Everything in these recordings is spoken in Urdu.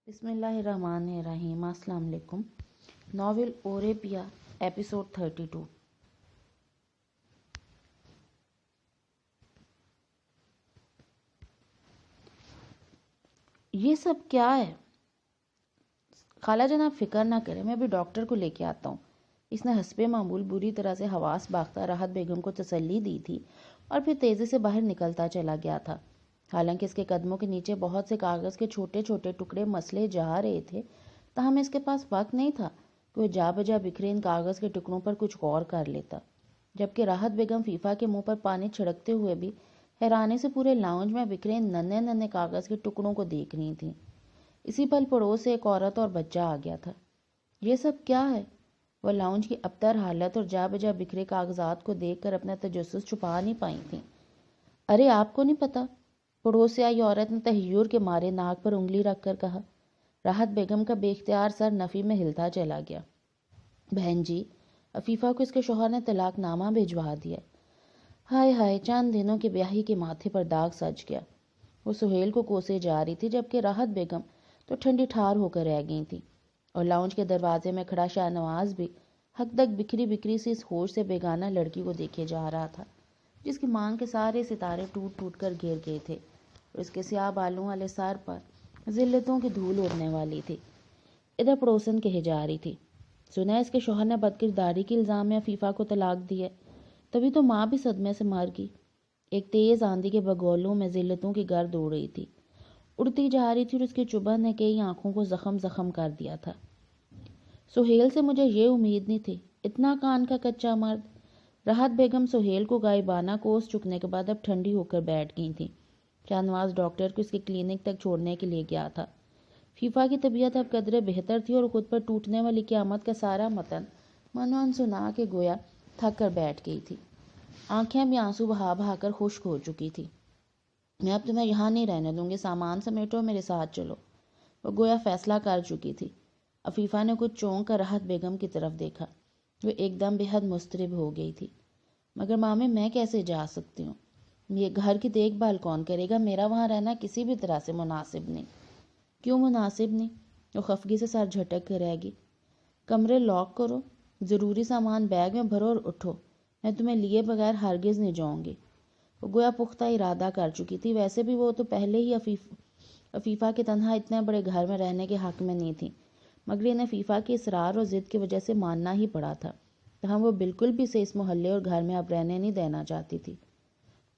بسم اللہ الرحمن الرحیم۔ السلام علیکم۔ ناول اورے-پیا ایپیسوڈ 32۔ یہ سب کیا ہے؟ خالہ جان آپ فکر نہ کریں، میں ابھی ڈاکٹر کو لے کے آتا ہوں۔ اس نے حسب معمول بری طرح سے حواس باختہ راحت بیگم کو تسلی دی تھی اور پھر تیزی سے باہر نکلتا چلا گیا تھا۔ حالانکہ اس کے قدموں کے نیچے بہت سے کاغذ کے چھوٹے چھوٹے ٹکڑے مسلے جا رہے تھے، تاہم اس کے پاس وقت نہیں تھا کہ وہ جا بجا بکھرے ان کاغذ کے ٹکڑوں پر کچھ غور کر لیتا، جبکہ راحت بیگم فیفا کے منہ پر پانی چھڑکتے ہوئے بھی حیرانی سے پورے لاؤنج میں بکھرے ان ننھے ننھے کاغذ کے ٹکڑوں کو دیکھ رہی تھیں۔ اسی پل پڑوس سے ایک عورت اور بچہ آ گیا تھا۔ یہ سب کیا ہے؟ وہ لاؤنج کی ابتر حالت اور جا بجا بکھرے کاغذات کو دیکھ کر اپنا تجسس چھپا نہیں پائی تھیں۔ ارے آپ کو نہیں پتا؟ پڑوس سے آئی عورت نے تحیر کے مارے ناک پر انگلی رکھ کر کہا۔ راحت بیگم کا بے اختیار سر نفی میں ہلتا چلا گیا۔ بہن جی، عفیفہ کو اس کے شوہر نے طلاق نامہ بھجوا دیا۔ ہائے ہائے، چند دنوں کے بیاہی کے ماتھے پر داغ سج گیا۔ وہ سہیل کو کوسے جا رہی تھی، جبکہ راحت بیگم تو ٹھنڈی ٹھار ہو کر رہ گئی تھی، اور لاؤنج کے دروازے میں کھڑا شاہ نواز بھی حد تک بکھری بکھری سی اس ہوش سے بیگانہ لڑکی کو دیکھے جا رہا تھا، جس کی مانگ کے سارے ستارے ٹوٹ ٹوٹ کر گر گئے تھے اور اس کے سیاہ بالوں والے سر پر ذلتوں کی دھول اڑنے والی تھی۔ ادھر پڑوسن کہے جا رہی تھی، سنا ہے اس کے شوہر نے بدکرداری کے الزام میں عفیفہ کو طلاق دی ہے، تبھی تو ماں بھی صدمے سے مر گئی۔ ایک تیز آندھی کے بگولوں میں ذلتوں کی گرد اڑ رہی تھی، اڑتی جا رہی تھی، اور اس کی چبھن نے کئی آنکھوں کو زخم زخم کر دیا تھا۔ سہیل سے مجھے یہ امید نہیں تھی، اتنا کان کا کچا مرد۔ راحت بیگم سہیل کو غائبانہ کوس چکنے کے بعد اب ٹھنڈی ہو کر بیٹھ گئی تھیں۔ شاہ نواز ڈاکٹر کو اس کے کلینک تک چھوڑنے کے لیے گیا تھا۔ فیفا کی طبیعت اب قدرے بہتر تھی اور خود پر ٹوٹنے والی قیامت کا سارا متن منون سنا کے گویا تھک کر بیٹھ گئی تھی۔ آنکھیں بھی آنسو بہا بہا کر خشک ہو چکی تھی۔ میں اب تمہیں یہاں نہیں رہنے دوں گی، سامان سمیٹو، میرے ساتھ چلو، وہ گویا فیصلہ کر چکی تھی۔ عفیفہ نے کچھ چونک کر راحت بیگم کی طرف دیکھا۔ وہ ایک دم بے حد مضطرب ہو گئی تھی۔ مگر مامی، میں کیسے جا سکتی ہوں؟ یہ گھر کی دیکھ بھال کون کرے گا؟ میرا وہاں رہنا کسی بھی طرح سے مناسب نہیں۔ کیوں مناسب نہیں؟ وہ خفگی سے سر جھٹک کر رہ گئی۔ کمرے لاک کرو، ضروری سامان بیگ میں بھرو اور اٹھو، میں تمہیں لیے بغیر ہرگز نہیں جاؤں گی۔ وہ گویا پختہ ارادہ کر چکی تھی۔ ویسے بھی وہ تو پہلے ہی عفیفہ کے تنہا اتنے بڑے گھر میں رہنے کے حق میں نہیں تھی، مگر انہیں عفیفہ کے اصرار اور ضد کی وجہ سے ماننا ہی پڑا تھا، تاہم وہ بالکل بھی اسے اس محلے اور گھر میں اب رہنے نہیں دینا چاہتی تھی۔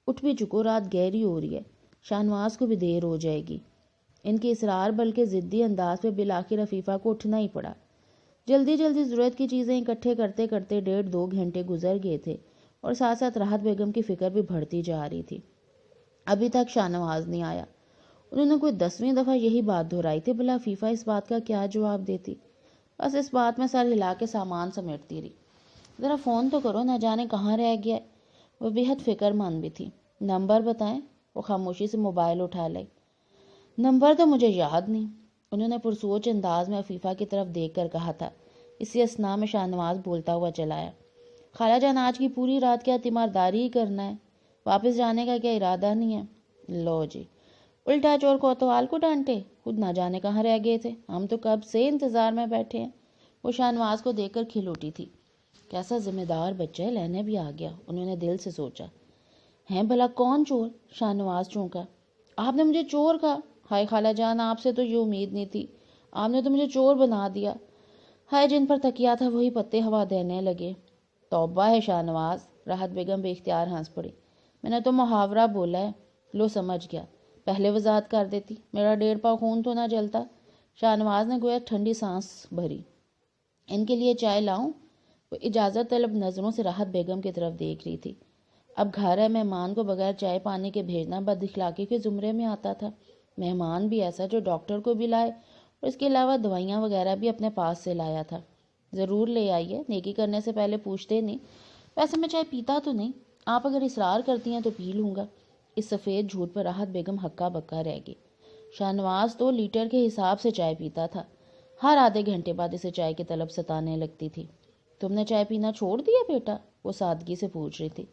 اٹھ بھی چکو، رات گہری ہو رہی ہے، شاہ نواز کو بھی دیر ہو جائے گی۔ ان کے اصرار بلکہ ضدی انداز پہ بالآخر عفیفہ کو اٹھنا ہی پڑا۔ جلدی جلدی ضرورت کی چیزیں اکٹھے کرتے کرتے 1.5-2 گھنٹے گزر گئے تھے، اور ساتھ ساتھ راحت بیگم کی فکر بھی بڑھتی جا رہی تھی۔ ابھی تک شاہ نواز نہیں آیا۔ انہوں نے کوئی 10ویں دفعہ یہی بات دہرائی تھی، بھلا عفیفہ اس بات کا کیا جواب دیتی؟ بس اس بات میں سر ہلا کے سامان سمیٹتی رہی۔ ذرا فون تو کرو، نہ جانے کہاں رہ گیا ہے۔ وہ بے حد فکر مند بھی تھی۔ نمبر بتائیں؟ وہ خاموشی سے موبائل اٹھا لائی۔ نمبر تو مجھے یاد نہیں، انہوں نے پرسوچ انداز میں عفیفہ کی طرف دیکھ کر کہا تھا۔ اسی اثنا میں شاہ نواز بولتا ہوا چلا آیا۔ خالہ جان، آج کی پوری رات کیا تیمارداری ہی کرنا ہے؟ واپس جانے کا کیا ارادہ نہیں ہے؟ لو جی، الٹا چور کوتوال کو ڈانٹے، خود نہ جانے کہاں رہ گئے تھے، ہم تو کب سے انتظار میں بیٹھے ہیں۔ وہ شاہ نواز کو دیکھ کر کھل اٹھی تھی۔ کیسا ذمہ دار بچہ ہے، لینے بھی آ گیا، انہوں نے دل سے سوچا۔ ہیں بھلا کون چور؟ شاہ نواز چونکا۔ آپ نے مجھے چور کہا؟ ہائے خالہ جان، آپ سے تو یہ امید نہیں تھی، آپ نے تو مجھے چور بنا دیا۔ ہائے، جن پر تکیا تھا وہی پتے ہوا دینے لگے۔ توبہ ہے شاہ نواز، راحت بیگم بے اختیار ہنس پڑی۔ میں نے تو محاورہ بولا ہے، لو سمجھ گیا، پہلے وضاحت کر دیتی، میرا 1.5 پاؤ خون تو نہ جلتا۔ شاہ نواز نے گویا ٹھنڈی سانس بھری۔ ان کے لیے چائے لاؤں؟ وہ اجازت طلب نظروں سے راحت بیگم کی طرف دیکھ رہی تھی۔ اب گھر ہے، مہمان کو بغیر چائے پانی کے بھیجنا بد اخلاقی کے زمرے میں آتا تھا۔ مہمان بھی ایسا جو ڈاکٹر کو بھی لائے اور اس کے علاوہ دوائیاں وغیرہ بھی اپنے پاس سے لایا تھا۔ ضرور لے آئیے، نیکی کرنے سے پہلے پوچھتے نہیں۔ ویسے میں چائے پیتا تو نہیں، آپ اگر اصرار کرتی ہیں تو پی لوں گا۔ اس سفید جھوٹ پر راحت بیگم ہکا بکا رہ گئی۔ شاہ نواز تو لیٹر کے حساب سے چائے پیتا تھا، ہر آدھے گھنٹے بعد اسے چائے کی طلب ستانے لگتی تھی۔ تم نے چائے پینا چھوڑ دیا بیٹا؟ وہ سادگی سے پوچھ رہی تھی۔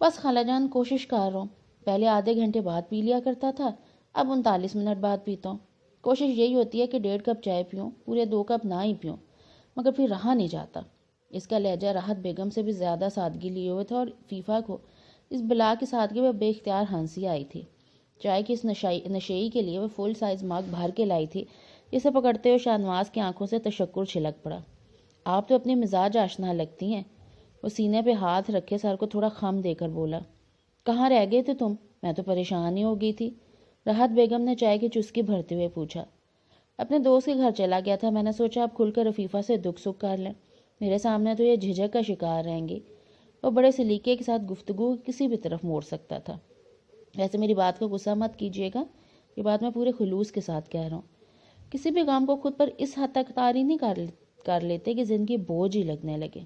بس خالہ جان، کوشش کر رہا ہوں، پہلے آدھے گھنٹے بعد پی لیا کرتا تھا، اب 39 منٹ بعد پیتا ہوں۔ کوشش یہی ہوتی ہے کہ 1.5 کپ چائے پیوں، پورے 2 کپ نہ ہی پیوں، مگر پھر رہا نہیں جاتا۔ اس کا لہجہ راحت بیگم سے بھی زیادہ سادگی لیے ہوئے تھا اور فیفا کو اس بلا کی سادگی میں بے اختیار ہنسی آئی تھی۔ چائے کی اس نشئی کے لیے وہ فل سائز مگ بھر کے لائی تھی، جسے پکڑتے ہوئے شاہنواز کی آنکھوں سے تشکر چھلک پڑا۔ آپ تو اپنی مزاج آشنا لگتی ہیں۔ وہ سینے پہ ہاتھ رکھے سر کو تھوڑا خم دے کر بولا۔ کہاں رہ گئے تھے تم؟ میں تو پریشان ہی ہو گئی تھی، راحت بیگم نے چائے کی چسکی بھرتے ہوئے پوچھا۔ اپنے دوست کے گھر چلا گیا تھا، میں نے سوچا آپ کھل کر رفیفہ سے دکھ سکھ کر لیں، میرے سامنے تو یہ جھجک کا شکار رہیں گی۔ وہ بڑے سلیقے کے ساتھ گفتگو کسی بھی طرف موڑ سکتا تھا۔ ویسے میری بات کا غصہ مت کیجیے گا، یہ بات میں پورے خلوص کے ساتھ کہہ رہا ہوں۔ کسی بھی کام کو خود پر اس حد تک طاری نہیں کر لیتے کہ زندگی بوجھ ہی لگنے لگے۔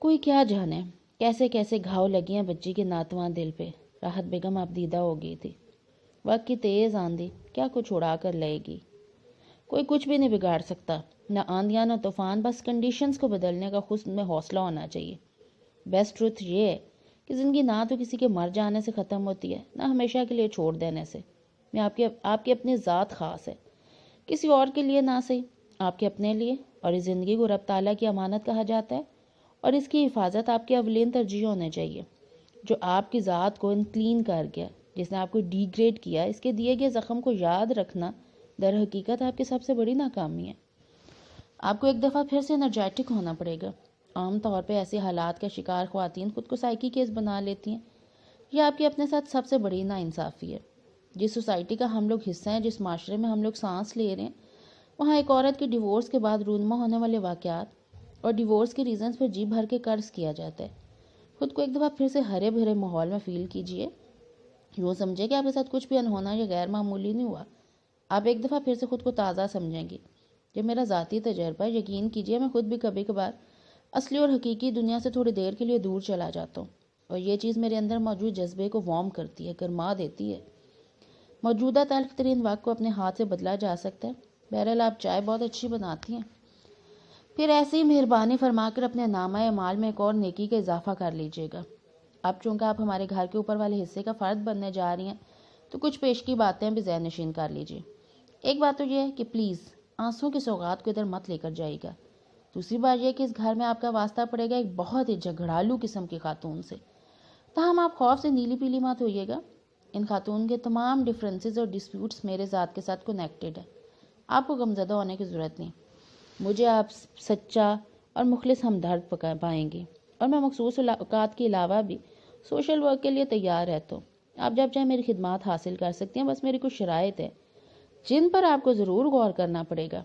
کوئی کیا جانے کیسے کیسے گھاؤ لگی ہیں بچی کے ناتواں دل پہ۔ راحت بیگم اب دیدہ ہو گئی تھی۔ وقت کی تیز آندھی کیا کچھ اڑا کر لائے گی، کوئی کچھ بھی نہیں بگاڑ سکتا، نہ آندھیاں نہ طوفان، بس کنڈیشنز کو بدلنے کا خود میں حوصلہ ہونا چاہیے۔ بیسٹ ٹروتھ یہ ہے کہ زندگی نہ تو کسی کے مر جانے سے ختم ہوتی ہے، نہ ہمیشہ کے لیے چھوڑ دینے سے۔ میں آپ کی اپنی ذات خاص ہے، کسی اور کے لیے نہ صحیح، آپ کے اپنے لیے، اور اس زندگی کو رب تعالیٰ کی امانت کہا جاتا ہے، اور اس کی حفاظت آپ کے اولین ترجیح ہونے چاہیے۔ جو آپ کی ذات کو انکلین کر گیا، جس نے آپ کو ڈی گریڈ کیا، اس کے دیے گئے زخم کو یاد رکھنا در حقیقت آپ کی سب سے بڑی ناکامی ہے۔ آپ کو ایک دفعہ پھر سے انرجیٹک ہونا پڑے گا۔ عام طور پہ ایسے حالات کا شکار خواتین خود کو سائیکی کیس بنا لیتی ہیں۔ یہ آپ کے اپنے ساتھ سب سے بڑی ناانصافی ہے۔ جس سوسائٹی کا ہم لوگ حصہ ہیں، جس معاشرے میں ہم لوگ سانس لے رہے ہیں، وہاں ایک عورت کے ڈیورس کے بعد رونما ہونے والے واقعات اور ڈیورس کے ریزنز پر جی بھر کے قرض کیا جاتا ہے۔ خود کو ایک دفعہ پھر سے ہرے بھرے ماحول میں فیل کیجئے۔ یوں سمجھے کہ آپ کے ساتھ کچھ بھی انہونا یا غیر معمولی نہیں ہوا۔ آپ ایک دفعہ پھر سے خود کو تازہ سمجھیں گی۔ یہ میرا ذاتی تجربہ ہے، یقین کیجئے میں خود بھی کبھی کبھار اصلی اور حقیقی دنیا سے تھوڑی دیر کے لیے دور چلا جاتا ہوں، اور یہ چیز میرے اندر موجود جذبے کو وارم کرتی ہے، گرما دیتی ہے۔ موجودہ تلخ ترین وقت کو اپنے ہاتھ سے بدلا جا سکتا ہے۔ بہرحال آپ چائے بہت اچھی بناتی ہیں۔ پھر ایسے ہی مہربانی فرما کر اپنے نامہ اعمال میں ایک اور نیکی کا اضافہ کر لیجئے گا۔ اب چونکہ آپ ہمارے گھر کے اوپر والے حصے کا فرد بننے جا رہی ہیں، تو کچھ پیشگی باتیں بھی ذہن نشین کر لیجئے۔ ایک بات تو یہ ہے کہ پلیز آنسوں کی سوغات کو ادھر مت لے کر جائے گا۔ دوسری بات یہ کہ اس گھر میں آپ کا واسطہ پڑے گا ایک بہت ہی جھگڑالو قسم کی خاتون سے۔ تاہم آپ خوف سے نیلی پیلی مت ہوئیے گا۔ ان خاتون کے تمام ڈیفرنسز اور ڈسپیوٹس میرے ذات کے ساتھ کنیکٹڈ ہے۔ آپ کو غمزدہ ہونے کی ضرورت نہیں۔ مجھے آپ سچا اور مخلص ہمدرد پائیں گی، اور میں مخصوص اوقات کے علاوہ بھی سوشل ورک کے لیے تیار رہتا ہوں۔ آپ جب چاہیں میری خدمات حاصل کر سکتی ہیں، بس میری کچھ شرائط ہے جن پر آپ کو ضرور غور کرنا پڑے گا۔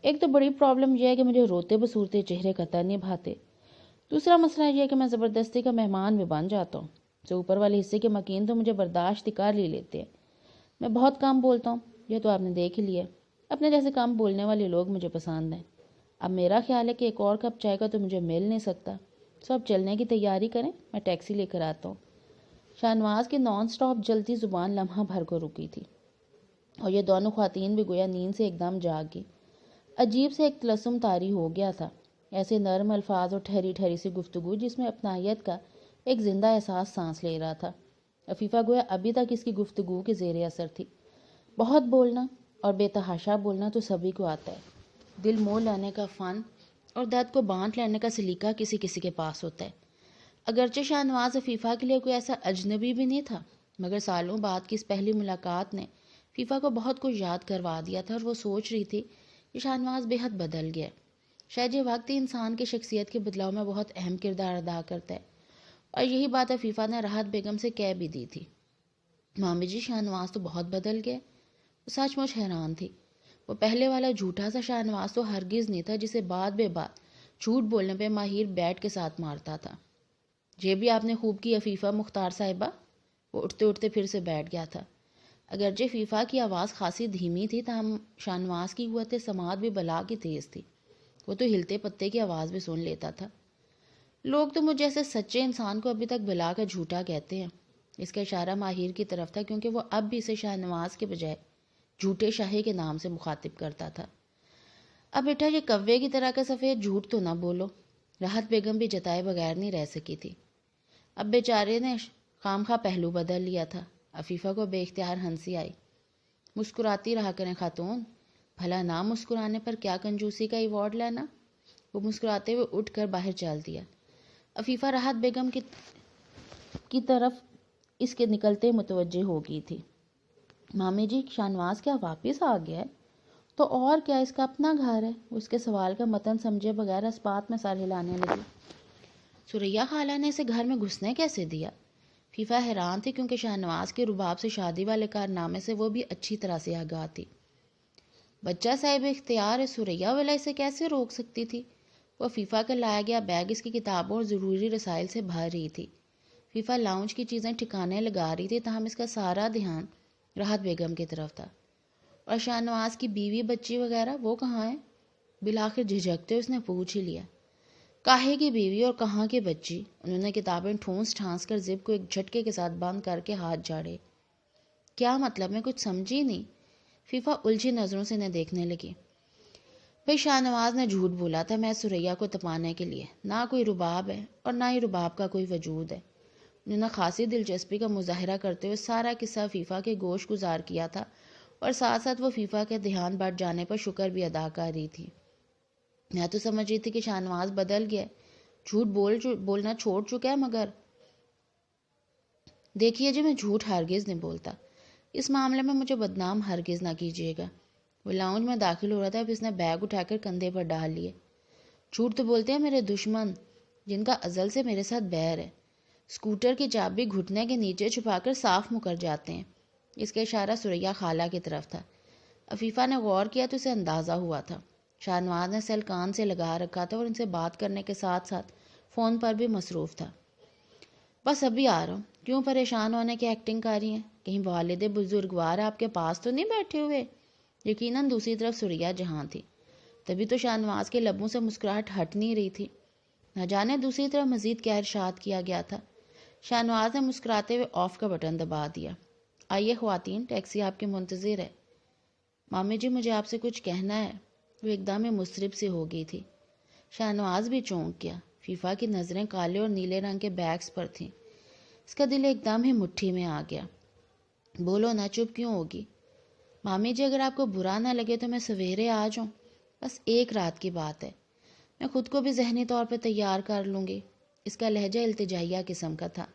ایک تو بڑی پرابلم یہ ہے کہ مجھے روتے بسورتے چہرے قطر نہیں بھاتے۔ دوسرا مسئلہ یہ ہے کہ میں زبردستی کا مہمان بھی بن جاتا ہوں، جو اوپر والے حصے کے مکین تو مجھے برداشت کر ہی لیتے ہیں۔ میں بہت کم بولتا ہوں، یہ تو آپ نے دیکھ ہی لیا۔ اپنے جیسے کم بولنے والے لوگ مجھے پسند ہیں۔ اب میرا خیال ہے کہ ایک اور کپ چائے کا تو مجھے مل نہیں سکتا، سو اب چلنے کی تیاری کریں، میں ٹیکسی لے کر آتا ہوں۔ شاہنواز کی نان سٹاپ جلتی زبان لمحہ بھر کو رکی تھی، اور یہ دونوں خواتین بھی گویا نیند سے ایک دم جاگ گئی۔ عجیب سے ایک تلسم طاری ہو گیا تھا، ایسے نرم الفاظ اور ٹھہری ٹھہری سی گفتگو جس میں اپنائیت کا ایک زندہ احساس سانس لے رہا تھا۔ عفیفہ گویا ابھی تک اس کی گفتگو کے زیر اثر تھی۔ بہت بولنا اور بے تحاشا بولنا تو سبھی کو آتا ہے۔ دل موہ لینے کا فن اور درد کو بانٹ لینے کا سلیقہ کسی کسی کے پاس ہوتا ہے۔ اگرچہ شاہنواز عفیفہ کے لیے کوئی ایسا اجنبی بھی نہیں تھا، مگر سالوں بعد کی اس پہلی ملاقات نے عفیفہ کو بہت کچھ یاد کروا دیا تھا، اور وہ سوچ رہی تھی کہ شاہنواز بے حد بدل گیا۔ شاید یہ وقت انسان کی شخصیت کے بدلاؤ میں بہت اہم کردار ادا کرتا ہے، اور یہی بات عفیفہ نے راحت بیگم سے کہہ بھی دی تھی۔ مامی جی، شاہنواز تو بہت بدل گیا۔ وہ سچ مچ حیران تھی۔ وہ پہلے والا جھوٹا سا شاہنواز تو ہرگز نہیں تھا جسے بات بے بات جھوٹ بولنے پہ ماہر بیٹ کے ساتھ مارتا تھا۔ یہ بھی آپ نے خوب کی عفیفہ مختار صاحبہ۔ وہ اٹھتے اٹھتے پھر سے بیٹھ گیا تھا۔ اگرچہ عفیفہ کی آواز خاصی دھیمی تھی، تاہم شاہنواز کی قوت سماعت بھی بلا کی تیز تھی۔ وہ تو ہلتے پتے کی آواز بھی سن لیتا تھا۔ لوگ تو مجھ جیسے سچے انسان کو ابھی تک بلا کا جھوٹا کہتے ہیں۔ اس کا اشارہ ماہر کی طرف تھا، کیونکہ وہ اب بھی اسے شاہنواز کے بجائے جھوٹے شاہی کے نام سے مخاطب کرتا تھا۔ اب بیٹا، یہ کوے کی طرح کا سفید جھوٹ تو نہ بولو۔ راحت بیگم بھی جتائے بغیر نہیں رہ سکی تھی۔ اب بیچارے نے خام خواہ پہلو بدل لیا تھا۔ عفیفہ کو بے اختیار ہنسی آئی۔ مسکراتی رہا کریں خاتون، بھلا نہ مسکرانے پر کیا کنجوسی کا ایوارڈ لینا۔ وہ مسکراتے ہوئے اٹھ کر باہر چل دیا۔ عفیفہ راحت بیگم کی طرف اس کے نکلتے متوجہ ہو گئی تھی۔ مامی جی، شاہنواز کیا واپس آ گیا ہے؟ تو اور کیا، اس کا اپنا گھر ہے۔ اس کے سوال کا متن سمجھے بغیر اس بات میں سر ہلانے لگی۔ ثریا خالہ نے اسے گھر میں گھسنے کیسے دیا؟ فیفا حیران تھی، کیونکہ شاہنواز کے رباب سے شادی والے کارنامے سے وہ بھی اچھی طرح سے آگاہ تھی۔ بچہ صاحب اختیار ہے، ثریا والا اسے کیسے روک سکتی تھی؟ وہ فیفا کا لایا گیا بیگ اس کی کتابوں اور ضروری رسائل سے بھر رہی تھی۔ فیفا لاؤنج کی چیزیں ٹھکانے لگا رہی تھی، تاہم اس کا سارا دھیان راحت بیگم کی طرف تھا۔ اور شاہنواز کی بیوی بچی وغیرہ وہ کہاں ہیں؟ بالآخر جھجکتے اس نے پوچھ ہی لیا۔ کاہے کی بیوی اور کہاں کی بچی؟ انہوں نے کتابیں ٹھونس ٹھانس کر زب کو ایک جھٹکے کے ساتھ بند کر کے ہاتھ جھاڑے۔ کیا مطلب؟ میں کچھ سمجھی نہیں۔ فیفا الجھی نظروں سے انہیں دیکھنے لگی۔ بھئی شاہنواز نے جھوٹ بولا تھا میں ثریا کو تپانے کے لیے، نہ کوئی رباب ہے اور نہ ہی رباب کا کوئی وجود ہے۔ انہوں نے خاصی دلچسپی کا مظاہرہ کرتے ہوئے سارا قصہ فیفا کے گوش گزار کیا تھا، اور ساتھ ساتھ وہ فیفا کے دھیان بٹ جانے پر شکر بھی ادا کر رہی تھی۔ میں تو سمجھ رہی تھی کہ شاہنواز بدل گیا، جھوٹ بولنا چھوڑ چکا ہے، مگر دیکھیے جی، میں جھوٹ ہرگز نہیں بولتا۔ اس معاملے میں مجھے بدنام ہرگز نہ کیجیے گا۔ وہ لاؤنج میں داخل ہو رہا تھا، پھر اس نے بیگ اٹھا کر کندھے پر ڈال لیے۔ جھوٹ تو بولتے ہیں میرے دشمن، جن کا ازل سے میرے ساتھ بیر ہے۔ اسکوٹر کی چابی گھٹنے کے نیچے چھپا کر صاف مکر جاتے ہیں۔ اس کا اشارہ ثریا خالہ کی طرف تھا۔ عفیفہ نے غور کیا تو اسے اندازہ ہوا تھا۔ شاہنواز نے سیل کان سے لگا رکھا تھا اور ان سے بات کرنے کے ساتھ ساتھ فون پر بھی مصروف تھا۔ بس ابھی آ رہا ہوں۔ کیوں پریشان ہونے کی ایکٹنگ کر رہی ہیں؟ کہیں والد بزرگوار آپ کے پاس تو نہیں بیٹھے ہوئے؟ یقیناً دوسری طرف ثریا جہاں تھی، تبھی تو شاہنواز کے لبوں سے مسکراہٹ ہٹ نہیں رہی تھی۔ نہ جانے دوسری طرف مزید کیا ارشاد کیا گیا تھا۔ شاہنواز نے مسکراتے ہوئے آف کا بٹن دبا دیا۔ آئیے خواتین، ٹیکسی آپ کے منتظر ہے۔ مامی جی، مجھے آپ سے کچھ کہنا ہے۔ وہ ایک دم مضطرب سی ہو گئی تھی۔ شاہنواز بھی چونک گیا۔ فیفا کی نظریں کالے اور نیلے رنگ کے بیگز پر تھیں۔ اس کا دل ایک دم ہی مٹھی میں آ گیا۔ بولو نہ، چپ کیوں ہوگی؟ مامی جی، اگر آپ کو برا نہ لگے تو میں سویرے آ جاؤں، بس ایک رات کی بات ہے۔ میں خود کو بھی ذہنی طور پہ تیار کر لوں گی۔ اس کا لہجہ التجائیہ قسم کا تھا۔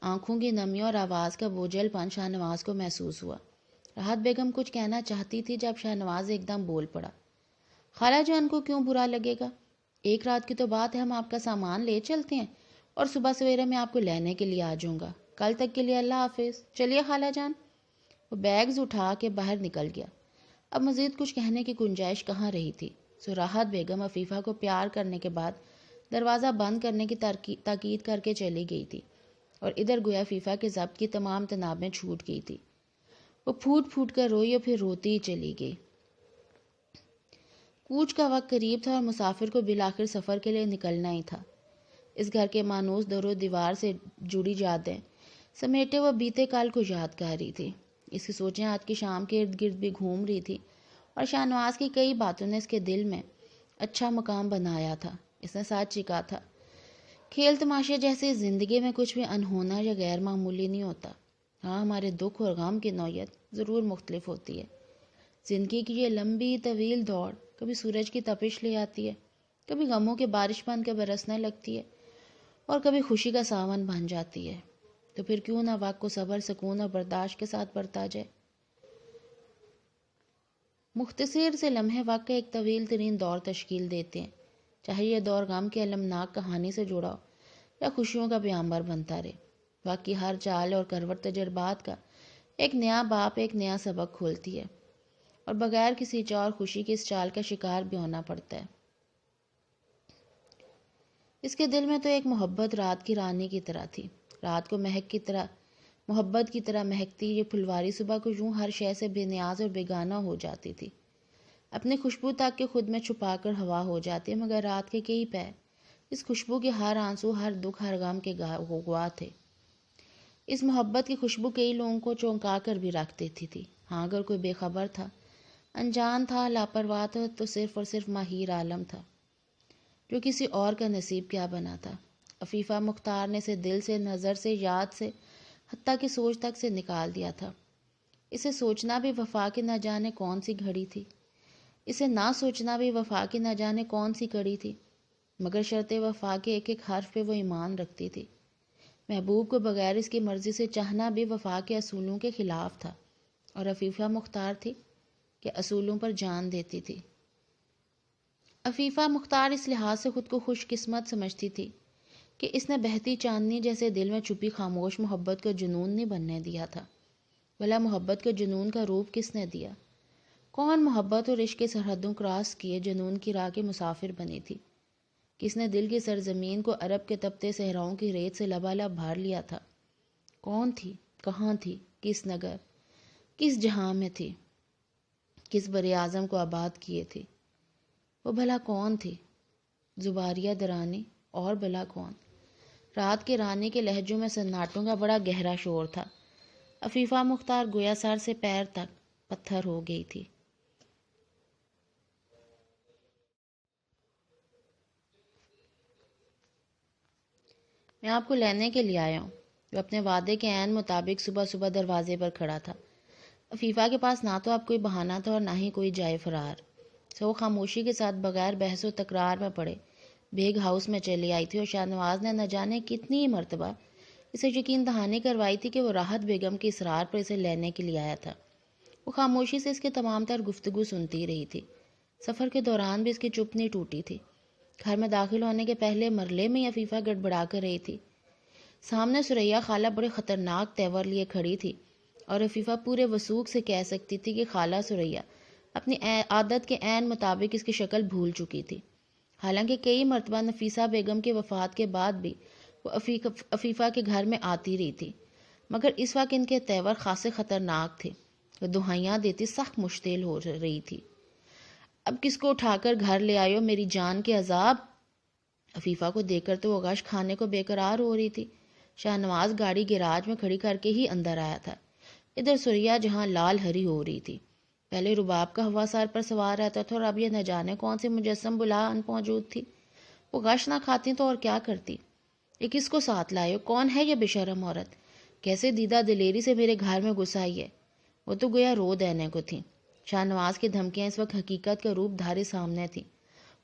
آنکھوں کی نمی اور آواز کا بوجھل پن شاہنواز کو محسوس ہوا۔ راحت بیگم کچھ کہنا چاہتی تھی جب شاہنواز ایک دم بول پڑا۔ خالہ جان کو کیوں برا لگے گا؟ ایک رات کی تو بات ہے، ہم آپ کا سامان لے چلتے ہیں اور صبح سویرے میں آپ کو لینے کے لیے آ جاؤں گا۔ کل تک کے لیے اللہ حافظ۔ چلیے خالہ جان۔ وہ بیگز اٹھا کے باہر نکل گیا۔ اب مزید کچھ کہنے کی گنجائش کہاں رہی تھی؟ سو راحت بیگم عفیفہ کو پیار کرنے کے بعد دروازہ بند کرنے کی تاکید کر کے چلی گئی تھی، اور ادھر گویا فیفا کے ضبط کی تمام تنابیں چھوٹ گئی تھی۔ وہ پھوٹ پھوٹ کر روئی اور پھر روتی ہی چلی گئی۔ کوچ کا وقت قریب تھا اور مسافر کو بالآخر سفر کے لیے نکلنا ہی تھا۔ اس گھر کے مانوس در و دیوار سے جڑی یادیں سمیٹے وہ بیتے کال کو یاد کر رہی تھی۔ اس کی سوچیں آج کی شام کے ارد گرد بھی گھوم رہی تھی، اور شاہنواز کی کئی باتوں نے اس کے دل میں اچھا مقام بنایا تھا۔ اس نے سچ ہی کہا تھا، کھیل تماشے جیسے زندگی میں کچھ بھی انہونا یا غیر معمولی نہیں ہوتا۔ ہاں، ہمارے دکھ اور غم کی نوعیت ضرور مختلف ہوتی ہے۔ زندگی کی یہ لمبی طویل دوڑ کبھی سورج کی تپش لے آتی ہے، کبھی غموں کے بارش بن کے برسنے لگتی ہے، اور کبھی خوشی کا ساون بن جاتی ہے۔ تو پھر کیوں نہ وقت کو صبر، سکون اور برداشت کے ساتھ برتا جائے۔ مختصر سے لمحے وقت کا ایک طویل ترین دور تشکیل دیتے ہیں، چاہے یہ دور غم کی المناک کہانی سے جڑا ہو یا خوشیوں کا بیانبر بنتا رہے۔ وقت کی ہر چال اور کروٹ تجربات کا ایک نیا باب، ایک نیا سبق کھولتی ہے، اور بغیر کسی چاہ اور خوشی کی اس چال کا شکار بھی ہونا پڑتا ہے۔ اس کے دل میں تو ایک محبت رات کی رانی کی طرح تھی، رات کو مہک کی طرح، محبت کی طرح مہکتی یہ پھلواری صبح کو یوں ہر شے سے بے نیاز اور بیگانہ ہو جاتی تھی، اپنی خوشبو تک کے خود میں چھپا کر ہوا ہو جاتی، مگر رات کے کئی پیر اس خوشبو کے ہر آنسو، ہر دکھ، ہر غم کے گواہ تھے۔ اس محبت کی خوشبو کئی لوگوں کو چونکا کر بھی رکھ دیتی تھی۔ ہاں، اگر کوئی بے خبر تھا، انجان تھا، لاپرواہ تھا، تو صرف اور صرف ماہر عالم تھا، جو کسی اور کا نصیب کیا بنا تھا۔ عفیفہ مختار نے اسے دل سے، نظر سے، یاد سے، حتیٰ کہ سوچ تک سے نکال دیا تھا۔ اسے سوچنا بھی وفا کی نہ جانے کون سی گھڑی تھی، اسے نہ سوچنا بھی وفا کی نہ جانے کون سی کڑی تھی، مگر شرط وفا کے ایک ایک حرف پہ وہ ایمان رکھتی تھی۔ محبوب کو بغیر اس کی مرضی سے چاہنا بھی وفا کے اصولوں کے خلاف تھا، اور عفیفہ مختار تھی کہ اصولوں پر جان دیتی تھی۔ عفیفہ مختار اس لحاظ سے خود کو خوش قسمت سمجھتی تھی کہ اس نے بہتی چاندنی جیسے دل میں چھپی خاموش محبت کا جنون نہیں بننے دیا تھا۔ بھلا محبت کے جنون کا روپ کس نے دیا؟ کون محبت اور عشق کے سرحدوں کراس کیے جنون کی راہ کے مسافر بنی تھی؟ کس نے دل کی سرزمین کو عرب کے تپتے صحراؤں کی ریت سے لبالب بھر لیا تھا؟ کون تھی؟ کہاں تھی؟ کس نگر، کس جہاں میں تھی؟ کس بر اعظم کو آباد کیے تھی؟ وہ بھلا کون تھی؟ زباریہ درانی، اور بھلا کون؟ رات کے رانی کے لہجوں میں سناٹوں کا بڑا گہرا شور تھا۔ عفیفہ مختار گویا سر سے پیر تک پتھر ہو گئی تھی۔ میں آپ کو لینے کے لیے آیا ہوں۔ وہ اپنے وعدے کے عین مطابق صبح صبح دروازے پر کھڑا تھا۔ عفیفہ کے پاس نہ تو اب کوئی بہانہ تھا اور نہ ہی کوئی جائے فرار، سو وہ خاموشی کے ساتھ بغیر بحث و تکرار میں پڑے بیگ ہاؤس میں چلی آئی تھی، اور شاہ نواز نے نہ جانے کتنی مرتبہ اسے یقین دہانی کروائی تھی کہ وہ راحت بیگم کے اصرار پر اسے لینے کے لیے آیا تھا۔ وہ خاموشی سے اس کے تمام تر گفتگو سنتی رہی تھی۔ سفر کے دوران بھی اس کی چپ نہیں ٹوٹی تھی۔ گھر میں داخل ہونے کے پہلے مرلے میں عفیفہ گڑبڑا کر رہی تھی۔ سامنے سریہ خالہ بڑے خطرناک تیور لیے کھڑی تھی، اور عفیفہ پورے وثوق سے کہہ سکتی تھی کہ خالہ سریہ اپنی عادت کے عین مطابق اس کی شکل بھول چکی تھی۔ حالانکہ کئی مرتبہ نفیسہ بیگم کی وفات کے بعد بھی وہ عفیفہ کے گھر میں آتی رہی تھی، مگر اس وقت ان کے تیور خاصے خطرناک تھے۔ وہ دہائیاں دیتی سخت مشتعل ہو رہی تھی۔ اب کس کو اٹھا کر گھر لے آئے ہو میری جان کے عذاب؟ عفیفہ کو دیکھ کر تو وہ غش کھانے کو بے قرار ہو رہی تھی۔ شاہ نواز گاڑی گیراج میں کھڑی کر کے ہی اندر آیا تھا۔ ادھر سریہ جہاں لال ہری ہو رہی تھی۔ پہلے رباب کا ہوا سر پر سوار رہتا تھا، اور اب یہ نہ جانے کون سے مجسم بلا ان موجود تھی۔ وہ غش نہ کھاتی تو اور کیا کرتی؟ یہ کس کو ساتھ لائے ہو؟ کون ہے یہ بے شرم عورت؟ کیسے دیدہ دلیری سے میرے گھر میں گھس آئی ہے؟ وہ تو گویا رو دینے کو تھی۔ شاہ نواز کی دھمکیاں اس وقت حقیقت کا روپ دھارے سامنے تھی۔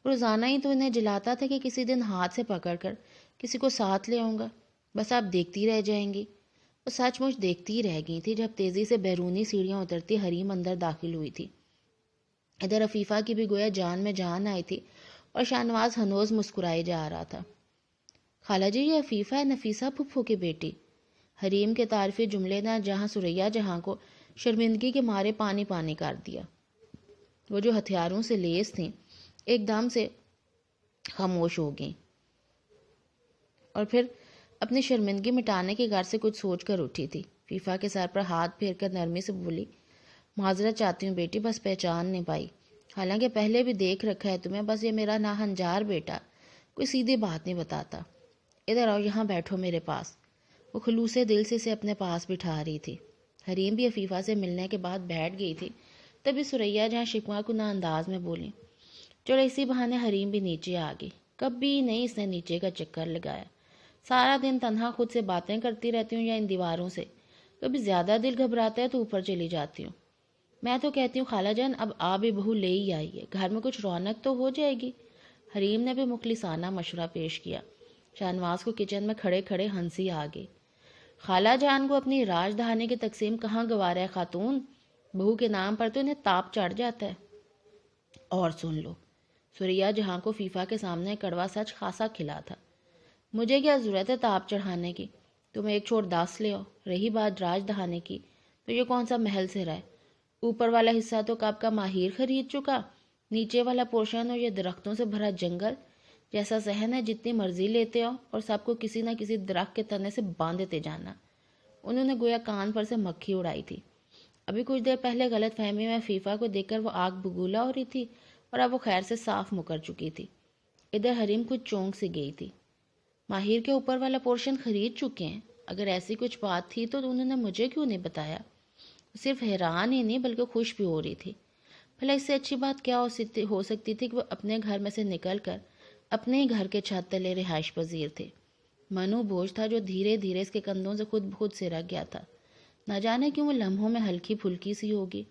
روزانہ ہی تو انہیں جلاتا تھا کہ کسی دن ہاتھ سے پکڑ کر کسی کو ساتھ لے آؤں گا، بس آپ دیکھتی رہ جائیں گی۔ وہ سچ مچ دیکھتی رہ گئی تھی جب تیزی سے بیرونی سیڑھیاں اترتی حریم اندر داخل ہوئی تھی۔ ادھر عفیفہ کی بھی گویا جان میں جان آئی تھی، اور شاہ نواز ہنوز مسکرائے جا رہا تھا۔ خالہ جی، یہ عفیفہ ہے، نفیسہ پھپھو کی بیٹی۔ حریم کے تعارفی جملے نے جہاں سریہ جہاں کو شرمندگی کے مارے پانی پانی کر دیا۔ وہ جو ہتھیاروں سے لیس تھیں ایک دم سے خاموش ہو گئیں، اور پھر اپنی شرمندگی مٹانے کے غرض سے کچھ سوچ کر اٹھی تھی۔ عفیفہ کے سر پر ہاتھ پھیر کر نرمی سے بولی، معذرت چاہتی ہوں بیٹی، بس پہچان نہیں پائی۔ حالانکہ پہلے بھی دیکھ رکھا ہے تمہیں، بس یہ میرا ناہنجار بیٹا کوئی سیدھی بات نہیں بتاتا۔ ادھر آؤ، یہاں بیٹھو میرے پاس۔ وہ خلوص دل سے اسے اپنے پاس بٹھا رہی تھی۔ حریم بھی عفیفہ سے ملنے کے بعد بیٹھ گئی تھی۔ تبھی سریہ جہاں شکوہ کنہ انداز میں بولی، چلو اسی بہانے حریم بھی نیچے آ گئی۔ کبھی نہیں اس نے نیچے کا چکر لگایا۔ سارا دن تنہا خود سے باتیں کرتی رہتی ہوں یا ان دیواروں سے، کبھی زیادہ دل گھبراتا ہے تو اوپر چلی جاتی ہوں۔ میں تو کہتی ہوں خالہ جان اب آ بھی بہو لے ہی آئی ہے، گھر میں کچھ رونق تو ہو جائے گی۔ حریم نے بھی مخلصانہ مشورہ پیش کیا۔ شاہ نواز کو کچن میں کھڑے کھڑے ہنسی آ گئی۔ خالہ جان کو اپنی راج دہانی کی تقسیم کہاں گوارا ہے خاتون، بہو کے نام پر تو انہیں تاپ چڑھ جاتا ہے۔ اور سن لو، سریہ جہاں کو فیفا کے سامنے کڑوا سچ خاصا کھلا تھا۔ مجھے کیا ضرورت ہے تاپ چڑھانے کی، تم ایک چھوڑ 10 لے آؤ۔ رہی بات راج دہانے کی، تو یہ کون سا محل سے رہا ہے؟ اوپر والا حصہ تو کب کا ماہر خرید چکا، نیچے والا پورشن اور یہ درختوں سے بھرا جنگل جیسا صحن ہے، جتنی مرضی لیتے آؤ اور سب کو کسی نہ کسی درخت کے تنے سے باندھتے جانا۔ انہوں نے گویا کان پر سے مکھی اڑائی تھی۔ ابھی کچھ دیر پہلے غلط فہمی میں فیفا کو دیکھ کر وہ آگ بگولا ہو رہی تھی، اور اب وہ خیر سے صاف مکر چکی تھی۔ ادھر حریم کچھ چونک سے گئی تھی۔ ماہر کے اوپر والا پورشن خرید چکے ہیں؟ اگر ایسی کچھ بات تھی تو انہوں نے مجھے کیوں نہیں بتایا؟ صرف حیران ہی نہیں بلکہ خوش بھی ہو رہی تھی۔ بھلا اس سے اچھی بات کیا ہو سکتی تھی کہ وہ اپنے گھر میں سے نکل کر اپنے ہی گھر کے چھت تلے رہائش پذیر تھے۔ منو بوجھ تھا جو دھیرے دھیرے اس کے کندھوں سے خود بخود سرک گیا تھا۔ نہ جانے کیوں وہ لمحوں میں ہلکی پھلکی سی ہوگی۔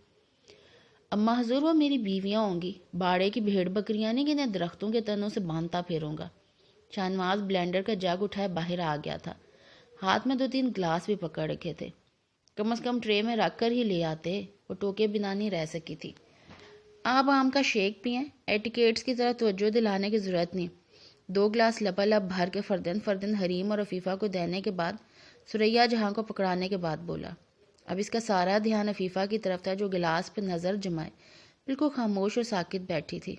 اماں حضور وہ میری بیویاں ہوں گی، باڑے کی بھیڑ بکریاں نہیں کہ انہیں درختوں کے تنوں سے باندھتا پھیروں گا۔ شاہ نواز بلینڈر کا جگ اٹھائے باہر آ گیا تھا، ہاتھ میں 2-3 گلاس بھی پکڑ رکھے تھے۔ کم از کم ٹرے میں رکھ کر ہی لے آتے، وہ ٹوکے بنا نہیں رہ سکی تھی۔ آپ آم کا شیک پئیں، ایٹیکیٹس کی طرح توجہ دلانے کی ضرورت نہیں۔ 2 گلاس لبالب بھر کے فردن فردن حریم اور عفیفہ کو دینے کے بعد ثریا جہاں کو پکڑانے کے بعد بولا۔ اب اس کا سارا دھیان عفیفہ کی طرف تھا جو گلاس پہ نظر جمائے بالکل خاموش اور ساکت بیٹھی تھی۔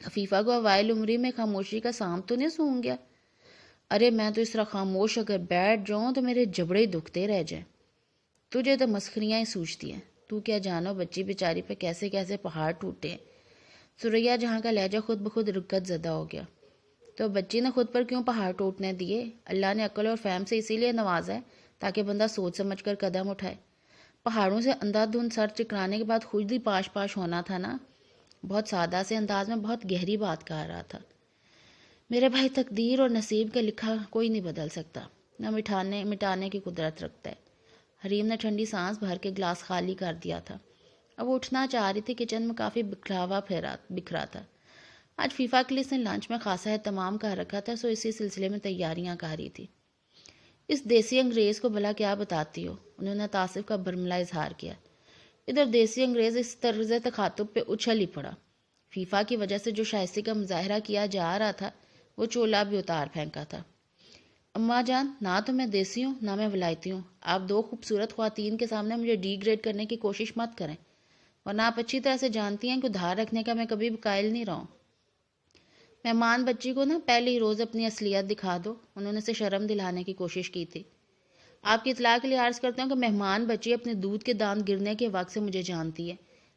عفیفہ کو اوائل عمری میں خاموشی کا سانپ تو نہیں سونگ گیا؟ ارے میں تو اس طرح خاموش اگر بیٹھ جاؤں تو میرے جبڑے دکھتے رہ جائیں۔ تجھے تو مسخریاں ہی سوچتی ہیں، تو کیا جانو بچی بیچاری پہ کیسے کیسے پہاڑ ٹوٹے ہیں۔ ثریا جہاں کا لہجہ خود بخود رکت زدہ ہو گیا۔ تو بچی نے خود پر کیوں پہاڑ ٹوٹنے دیے؟ اللہ نے عقل اور فہم سے اسی لیے نوازا ہے تاکہ بندہ سوچ سمجھ کر قدم اٹھائے۔ پہاڑوں سے اندھا دھند سر چکرانے کے بعد خود ہی پاش پاش ہونا تھا نا۔ بہت سادہ سے انداز میں بہت گہری بات کہہ رہا تھا۔ میرے بھائی تقدیر اور نصیب کا لکھا کوئی نہیں بدل سکتا، نہ مٹانے کی قدرت رکھتا ہے۔ حریم نے ٹھنڈی سانس بھر کے گلاس خالی کر دیا تھا۔ اب وہ اٹھنا چاہ رہی تھی، کچن میں کافی بکھراوا بکھرا تھا۔ آج فیفا کے لیے اس نے لنچ میں خاصا اہتمام کر رکھا تھا، سو اسی سلسلے میں تیاریاں کر رہی تھی۔ اس دیسی انگریز کو بھلا کیا بتاتی ہو؟ انہوں نے تعصب کا برملا اظہار کیا۔ ادھر دیسی انگریز اس طرز تخاطب پہ اچھل ہی پڑا۔ فیفا کی وجہ سے جو شائستگی کا مظاہرہ کیا جا رہا تھا وہ چولا بھی اتار پھینکا تھا۔ اماں جان، نہ تو میں دیسی ہوں نہ میں ولایتی ہوں۔ آپ 2 خوبصورت خواتین کے سامنے مجھے ڈی گریڈ کرنے کی کوشش مت کریں، ورنہ آپ اچھی طرح سے جانتی ہیں کہ ادھار رکھنے کا میں کبھی بھی قائل نہیں رہا ہوں۔ مہمان بچی کو نا پہلے ہی روز اپنی اصلیت دکھا دو، انہوں نے اسے شرم دلانے کی کوشش کی تھی۔ آپ کی اطلاع کے لیے عرض کرتا ہوں کہ مہمان بچی اپنے دودھ کے دان گرنے کے وقت سے مجھے جانتی ہے،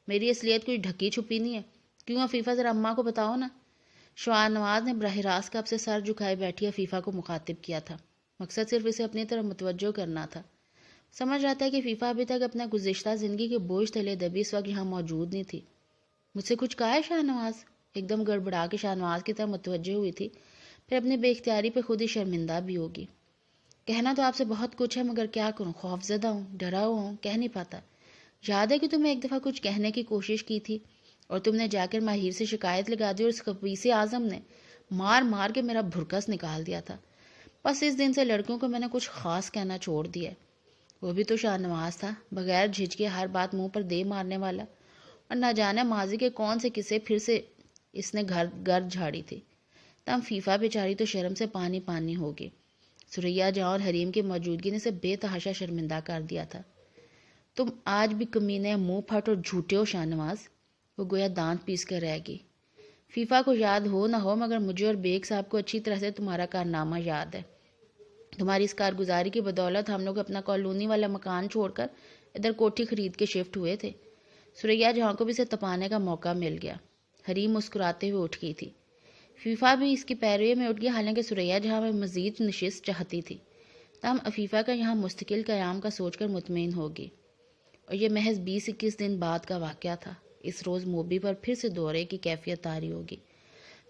میری اصلیت کوئی ڈھکی چھپی نہیں ہے۔ کیوں عفیفہ، ذرا اماں کو بتاؤ نا۔ شاہ نواز نے براہ راست کب سے سر جھکائے بیٹھی عفیفہ کو مخاطب کیا تھا، مقصد صرف اسے اپنی طرف متوجہ کرنا تھا۔ سمجھ رہا تھا کہ فیفا ابھی تک اپنا گزشتہ زندگی کے بوجھ تلے دبی اس وقت یہاں موجود نہیں تھی۔ مجھ سے کچھ کہا ہے شاہ نواز؟ ایک دم گڑبڑا کے شاہ نواز کی طرف متوجہ ہوئی تھی، پھر اپنی بے اختیاری پہ خود ہی شرمندہ بھی ہوگی۔ کہنا تو آپ سے بہت کچھ ہے، مگر کیا کروں، خوف زدہ ہوں، ڈرا ہوا ہوں، کہہ نہیں پاتا۔ یاد ہے کہ تمہیں ایک دفعہ کچھ کہنے کی کوشش کی تھی اور تم نے جا کر ماہر سے شکایت لگا دی اور اس خبیث اعظم نے مار مار کے میرا بھرکس نکال دیا تھا۔ بس اس دن سے لڑکیوں کو میں نے کچھ خاص کہنا چھوڑ دیا ہے۔ وہ بھی تو شاہ نواز تھا، بغیر جھجکے ہر بات منہ پر دے مارنے والا، اور نہ جانے ماضی کے کون سے قصے پھر سے اس نے گرد جھاڑی تھی۔ تم فیفا بیچاری تو شرم سے پانی پانی ہوگی۔ ثریا جہاں اور حریم کی موجودگی نے اسے بے تحاشا شرمندہ کر دیا تھا۔ تم آج بھی کمینے، منہ پھٹ اور جھوٹے ہو شاہ نواز۔ وہ گویا دانت پیس کر رہ گئی۔ فیفا کو یاد ہو نہ ہو، مگر مجھے اور بیگ صاحب کو اچھی طرح سے تمہارا کارنامہ یاد ہے۔ تمہاری اس کارگزاری کی بدولت ہم لوگ اپنا کالونی والا مکان چھوڑ کر ادھر کوٹھی خرید کے شفٹ ہوئے تھے۔ ثریا جہاں کو بھی اسے تپانے کا موقع مل گیا۔ حریم مسکراتے ہوئے اٹھ گئی تھی۔ فیفا بھی اس کی پیروی میں اٹھ گیا، حالانکہ ثریا جہاں میں مزید نشست چاہتی تھی۔ تاہم عفیفہ کا یہاں مستقل قیام کا سوچ کر مطمئن ہوگی، اور یہ محض 20-21 دن بعد کا واقعہ تھا۔ اس روز موبی پر پھر سے دورے کی کیفیت طاری ہوگی،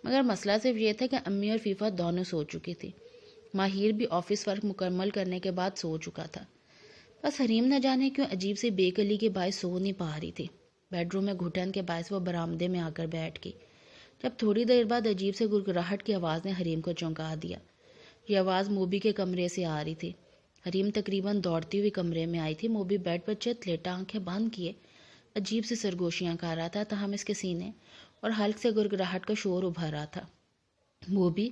مگر مسئلہ صرف یہ تھا کہ امی اور فیفا دونوں سو چکی تھی۔ ماہر بھی آفس ورک مکمل کرنے کے بعد سو چکا تھا۔ بس حریم نہ جانے کیوں عجیب سی بے کلی کے باعث سو نہیں پا رہی تھی۔ بیڈ روم میں گھٹن کے باعث وہ برآمدے میں آ کر بیٹھ گئی، جب تھوڑی دیر بعد عجیب سے گڑگڑاہٹ کی آواز نے حریم کو چونکا دیا۔ یہ آواز موبی کے کمرے سے آ رہی تھی۔ حریم تقریباً دوڑتی ہوئی کمرے میں آئی تھی۔ موبی بیڈ پر چت لیٹا آنکھیں بند کیے عجیب سی سرگوشیاں کر رہا تھا، تاہم اس کے سینے اور حلق سے گڑگڑاہٹ کا شور ابھر رہا تھا۔ موبی،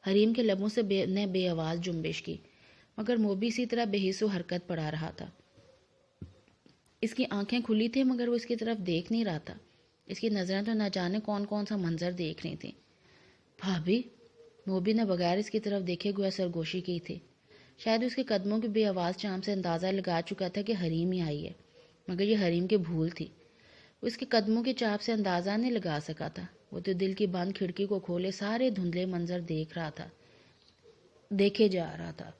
حریم کے لبوں سے بے آواز جنبش کی، مگر موبی اسی طرح بے حس و حرکت پڑا رہا تھا۔ اس کی آنکھیں کھلی تھیں مگر وہ اس کی طرف دیکھ نہیں رہا تھا۔ اس کی نظریں تو نہ جانے کون کون سا منظر دیکھ رہی تھیں۔ بھابھی، موبی نے بغیر اس کی طرف دیکھے گویا سرگوشی کی تھی۔ شاید اس کے قدموں کی بے آواز چام سے اندازہ لگا چکا تھا کہ حریم ہی آئی ہے، مگر یہ حریم کی بھول تھی۔ وہ اس کے قدموں کی چاپ سے اندازہ نہیں لگا سکا تھا۔ وہ تو دل کی بند کھڑکی کو کھولے سارے دھندلے منظر دیکھے جا رہا تھا۔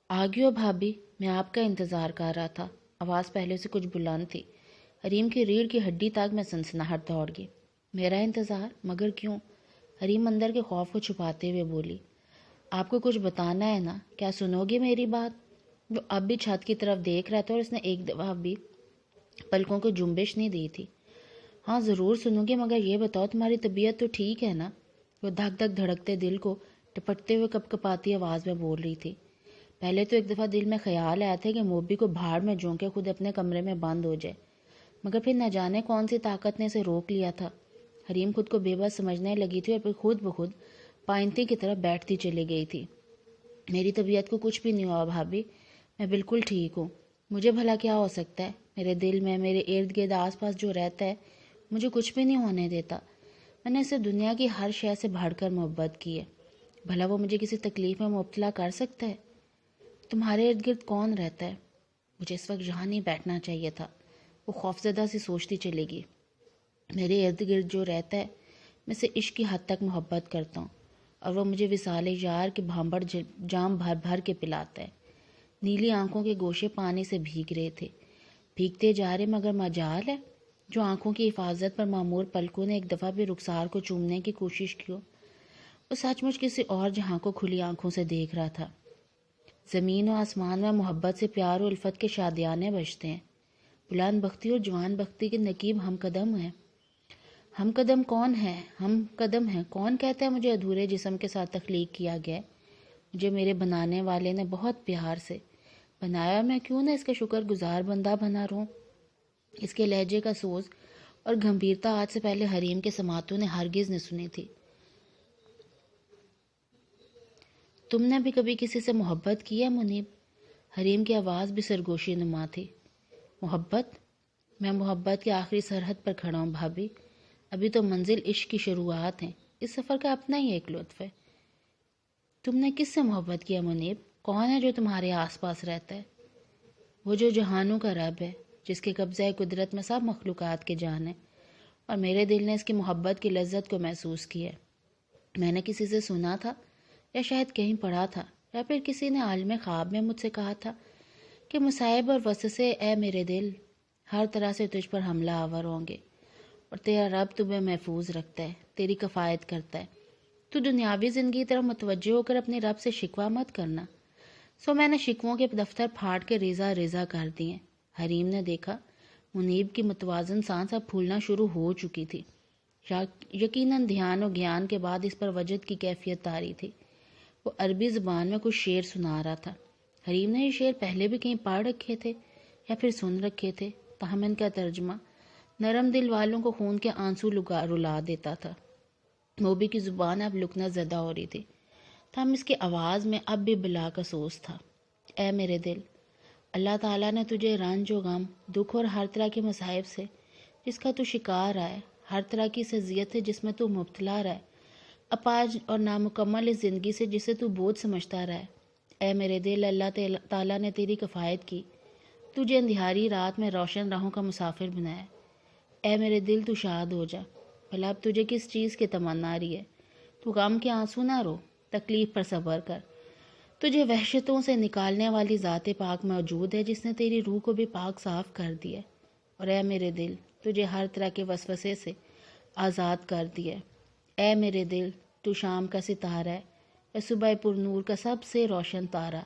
آگیو بھابھی، میں آپ کا انتظار کر رہا تھا۔ آواز پہلے سے کچھ بلند تھی۔ حریم کی ریڑھ کی ہڈی تک میں سنسناہٹ دوڑ گئی۔ میرا انتظار؟ مگر کیوں؟ حریم اندر کے خوف کو چھپاتے ہوئے بولی، آپ کو کچھ بتانا ہے نا، کیا سنو گے میری بات؟ وہ اب بھی چھت کی طرف دیکھ رہا تھا اور اس نے ایک دفعہ بھی پلکوں کو جنبش نہیں دی تھی۔ ہاں ضرور سنوں گی، مگر یہ بتاؤ تمہاری طبیعت تو ٹھیک ہے نا؟ وہ دھک دھک دھڑکتے دل کو ٹپٹتے ہوئے کپ کپاتی آواز میں بول رہی تھی۔ پہلے تو ایک دفعہ دل میں خیال آیا تھا کہ موبی کو بھاڑ میں جھونکے خود اپنے کمرے میں بند ہو جائے، مگر پھر نہ جانے کون سی طاقت نے اسے روک لیا تھا۔ حریم خود کو بے بس سمجھنے لگی تھی اور پھر خود بخود پائنتی کی طرف بیٹھتی چلی گئی تھی۔ میری طبیعت کو کچھ بھی نہیں ہوا بھابھی، میں بالکل ٹھیک ہوں۔ مجھے بھلا کیا ہو سکتا ہے؟ میرے دل میں، میرے ارد گرد آس پاس جو رہتا ہے مجھے کچھ بھی نہیں ہونے دیتا۔ میں نے اسے دنیا کی ہر شے سے بڑھ کر محبت کی ہے، بھلا وہ مجھے کسی تکلیف میں مبتلا کر سکتا ہے؟ تمہارے ارد گرد کون رہتا ہے؟ مجھے اس وقت یہاں نہیں بیٹھنا چاہیے تھا، وہ خوفزدہ سی سوچتی چلے گی۔ میرے ارد گرد جو رہتا ہے میں اسے عشق کی حد تک محبت کرتا ہوں، اور وہ مجھے وصال یار کے بھانبڑ جام بھر بھر کے پلاتا ہے۔ نیلی آنکھوں کے گوشے پانی سے بھیگ رہے تھے، بھیگتے جا رہے، مگر مجال ہے جو آنکھوں کی حفاظت پر معمور پلکوں نے ایک دفعہ بھی رخسار کو چومنے کی کوشش کی ہو۔ وہ سچ مچ کسی اور جہاں کو کھلی آنکھوں سے دیکھ رہا تھا۔ زمین و آسمان میں محبت سے پیار و الفت کے شادیانے بجتے ہیں۔ بلند بختی اور جوان بختی کے نقیب ہم قدم ہیں۔ ہم قدم کون ہے؟ ہم قدم ہیں کون کہتا ہے مجھے ادھورے جسم کے ساتھ تخلیق کیا گیا ہے؟ مجھے میرے بنانے والے نے بہت پیار سے بنایا، میں کیوں نہ اس کا شکر گزار بندہ بنا رہوں؟ اس کے لہجے کا سوز اور گمبھیرتا آج سے پہلے حریم کے سماعتوں نے ہرگز نہ سنی تھی۔ تم نے بھی کبھی کسی سے محبت کی ہے منیب؟ حریم کی آواز بھی سرگوشی نما تھی۔ محبت؟ میں محبت کی آخری سرحد پر کھڑا ہوں بھابھی، ابھی تو منزل عشق کی شروعات ہیں، اس سفر کا اپنا ہی ایک لطف ہے۔ تم نے کس سے محبت کیا منیب؟ کون ہے جو تمہارے آس پاس رہتا ہے؟ وہ جو جہانوں کا رب ہے، جس کے قبضہ قدرت میں سب مخلوقات کے جان ہے، اور میرے دل نے اس کی محبت کی لذت کو محسوس کیا ہے۔ میں نے کسی سے سنا تھا، یا شاید کہیں پڑھا تھا، یا پھر کسی نے عالم خواب میں مجھ سے کہا تھا کہ مصائب اور وسوسے اے میرے دل ہر طرح سے تجھ پر حملہ آور ہوں گے، اور تیرا رب تمہیں محفوظ رکھتا ہے، تیری کفایت کرتا ہے۔ تو دنیاوی زندگی کی طرف متوجہ ہو کر اپنے رب سے شکوہ مت کرنا۔ سو میں نے شکووں کے دفتر پھاڑ کے ریزہ ریزہ کر دیے۔ حریم نے دیکھا منیب کی متوازن سانس اب پھولنا شروع ہو چکی تھی۔ یقیناً دھیان و گیان کے بعد اس پر وجد کی کیفیت طاری تھی۔ وہ عربی زبان میں کچھ شعر سنا رہا تھا۔ حریم نے یہ شعر پہلے بھی کہیں پڑھ رکھے تھے یا پھر سن رکھے تھے، تاہم ان کا ترجمہ نرم دل والوں کو خون کے آنسو رلا دیتا تھا۔ موبی کی زبان اب لکنت زدہ ہو رہی تھی، تاہم اس کی آواز میں اب بھی بلا کا سوز تھا۔ اے میرے دل، اللہ تعالیٰ نے تجھے رنج و غم، دکھ اور ہر طرح کے مصائب سے جس کا تو شکار رہا ہے، ہر طرح کی اذیت ہے جس میں تو مبتلا رہا ہے، اپاج اور نامکمل اس زندگی سے جسے تو بوجھ سمجھتا رہا ہے۔ اے میرے دل، اللہ تعالیٰ نے تیری کفایت کی، تجھے اندھیاری رات میں روشن راہوں کا مسافر بنایا۔ اے میرے دل، تو شاد ہو جا، بھلا اب تجھے کس چیز کی تمنا رہی ہے؟ تو غم کے آنسو نہ رو، تکلیف پر صبر کر۔ تجھے وحشتوں سے نکالنے والی ذات پاک موجود ہے جس نے تیری روح کو بھی پاک صاف کر دیا ہے، اور اے میرے دل، تجھے ہر طرح کے وسوسے سے آزاد کر دیا ہے۔ اے میرے دل، تو شام کا ستارہ ہے یا صبح پر نور کا سب سے روشن تارہ،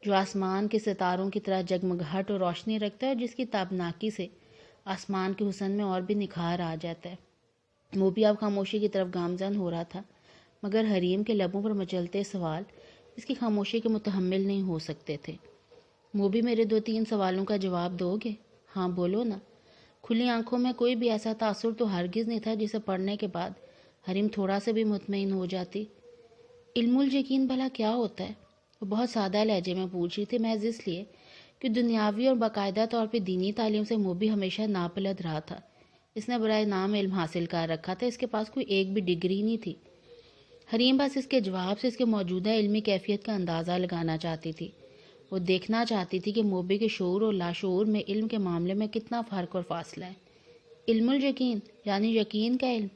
جو آسمان کے ستاروں کی طرح جگمگاہٹ اور روشنی رکھتا ہے، اور جس کی تابناکی سے آسمان کے حسن میں اور بھی نکھار آ جاتا ہے۔ موبی اب خاموشی کی طرف گامزن ہو رہا تھا، مگر حریم کے لبوں پر مچلتے سوال اس کی خاموشی کے متحمل نہیں ہو سکتے تھے۔ موبی، میرے 2-3 سوالوں کا جواب دو گے؟ ہاں بولو نا۔ کھلی آنکھوں میں کوئی بھی ایسا تاثر تو ہرگز نہیں تھا جسے پڑھنے کے بعد حریم تھوڑا سے بھی مطمئن ہو جاتی۔ علم الیقین بھلا کیا ہوتا ہے؟ وہ بہت سادہ لہجے میں پوچھ رہی تھی، محض اس لیے کہ دنیاوی اور باقاعدہ طور پہ دینی تعلیم سے موبی ہمیشہ ناپلد رہا تھا۔ اس نے برائے نام علم حاصل کر رکھا تھا، اس کے پاس کوئی ایک بھی ڈگری نہیں تھی۔ حریم بس اس کے جواب سے اس کے موجودہ علمی کیفیت کا اندازہ لگانا چاہتی تھی۔ وہ دیکھنا چاہتی تھی کہ موبی کے شعور اور لاشعور میں علم کے معاملے میں کتنا فرق اور فاصلہ ہے۔ علم الیقین یعنی یقین کا علم۔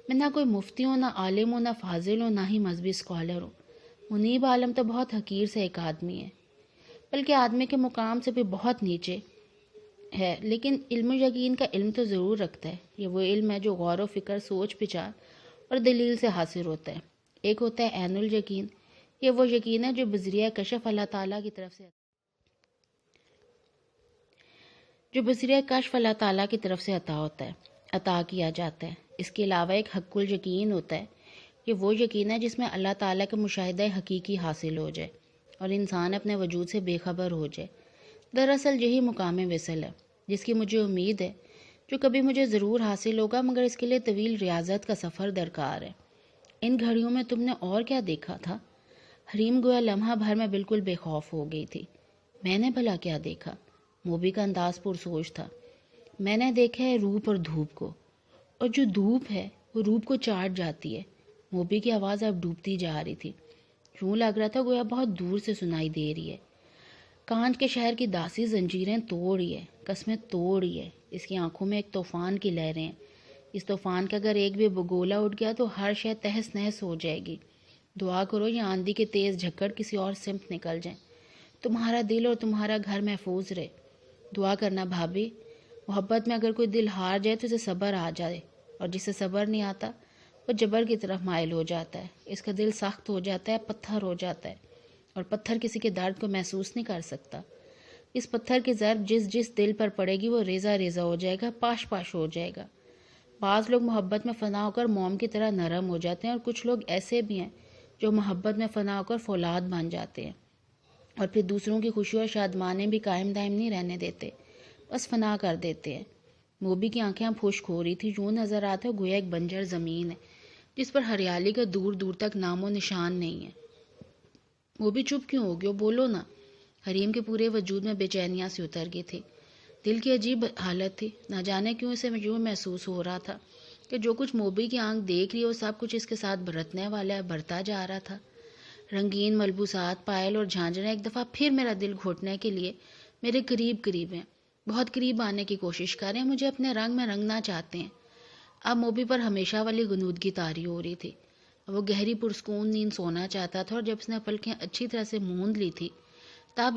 میں نہ کوئی مفتی ہوں، نہ عالم ہوں، نہ فاضل ہوں، نہ ہی مذہبی اسکالر ہوں۔ منیب عالم تو بہت حقیر سے ایک آدمی ہے، بلکہ آدمی کے مقام سے بھی بہت نیچے ہے، لیکن علم و یقین کا علم تو ضرور رکھتا ہے۔ یہ وہ علم ہے جو غور و فکر، سوچ بچار اور دلیل سے حاصل ہوتا ہے۔ ایک ہوتا ہے عین الیقین، یہ وہ یقین ہے جو بذریعہ کشف اللہ تعالیٰ کی طرف سے عطا ہوتا ہے، عطا کیا جاتا ہے۔ اس کے علاوہ ایک حق الیقین ہوتا ہے، یہ وہ یقین ہے جس میں اللہ تعالیٰ کا مشاہدہ حقیقی حاصل ہو جائے اور انسان اپنے وجود سے بے خبر ہو جائے۔ دراصل یہی مقام وصل ہے جس کی مجھے امید ہے، جو کبھی مجھے ضرور حاصل ہوگا، مگر اس کے لیے طویل ریاضت کا سفر درکار ہے۔ ان گھڑیوں میں تم نے اور کیا دیکھا تھا؟ حریم گویا لمحہ بھر میں بالکل بے خوف ہو گئی تھی۔ میں نے بھلا کیا دیکھا؟ موبی کا انداز پرسوچ تھا۔ میں نے دیکھا ہے روپ اور دھوپ کو، اور جو دھوپ ہے وہ روپ کو چاٹ جاتی ہے۔ موبی کی آواز اب ڈوبتی جا رہی تھی، یوں لگ رہا تھا گویا بہت دور سے سنائی دے رہی ہے۔ کانچ کے شہر کی داسی زنجیریں توڑی ہے، قسمیں توڑی ہے۔ اس کی آنکھوں میں ایک طوفان کی لہریں ہیں۔ اس طوفان کا اگر ایک بھی بگولا اٹھ گیا تو ہر شے تہس نہس ہو جائے گی۔ دعا کرو یہ آندھی کے تیز جھکڑ کسی اور سمت نکل جائیں، تمہارا دل اور تمہارا گھر محفوظ رہے۔ دعا کرنا بھابھی، محبت میں اگر کوئی دل ہار جائے تو اسے صبر آ جائے، اور جسے صبر نہیں آتا وہ جبر کی طرف مائل ہو جاتا ہے۔ اس کا دل سخت ہو جاتا ہے، پتھر ہو جاتا ہے، اور پتھر کسی کے درد کو محسوس نہیں کر سکتا۔ اس پتھر کی ضرب جس دل پر پڑے گی وہ ریزہ ریزہ ہو جائے گا، پاش پاش ہو جائے گا۔ بعض لوگ محبت میں فنا ہو کر موم کی طرح نرم ہو جاتے ہیں، اور کچھ لوگ ایسے بھی ہیں جو محبت میں فنا ہو کر فولاد بن جاتے ہیں، اور پھر دوسروں کی خوشی اور شادمانے بھی قائم دائم نہیں رہنے دیتے، بس فنا کر دیتے ہیں۔ موبی کی آنکھیں اب خشک ہو رہی تھی، یوں نظر آتا ہے گویا ایک بنجر زمین ہے جس پر ہریالی کا دور دور تک نام و نشان نہیں ہے۔ موبی چپ کیوں ہو گئی؟ بولو نا۔ حریم کے پورے وجود میں بے چینیاں سے اتر گئی تھی۔ دل کی عجیب حالت تھی، نہ جانے کیوں اسے یوں محسوس ہو رہا تھا کہ جو کچھ موبی کی آنکھ دیکھ رہی ہے وہ سب کچھ اس کے ساتھ برتنے والا ہے، برتا جا رہا تھا۔ رنگین ملبوسات، پائل اور جھانجھریں ایک دفعہ پھر میرا دل گھوٹنے کے لیے میرے قریب قریب ہیں، بہت قریب آنے کی کوشش کر رہے ہیں، مجھے اپنے رنگ میں رنگنا چاہتے ہیں۔ اب موبی پر ہمیشہ والی غنودگی طاری ہو رہی تھی۔ وہ گہری پرسکون نیند سونا چاہتا تھا، اور جب اس نے پلکیں اچھی طرح سے موند لی تھی تب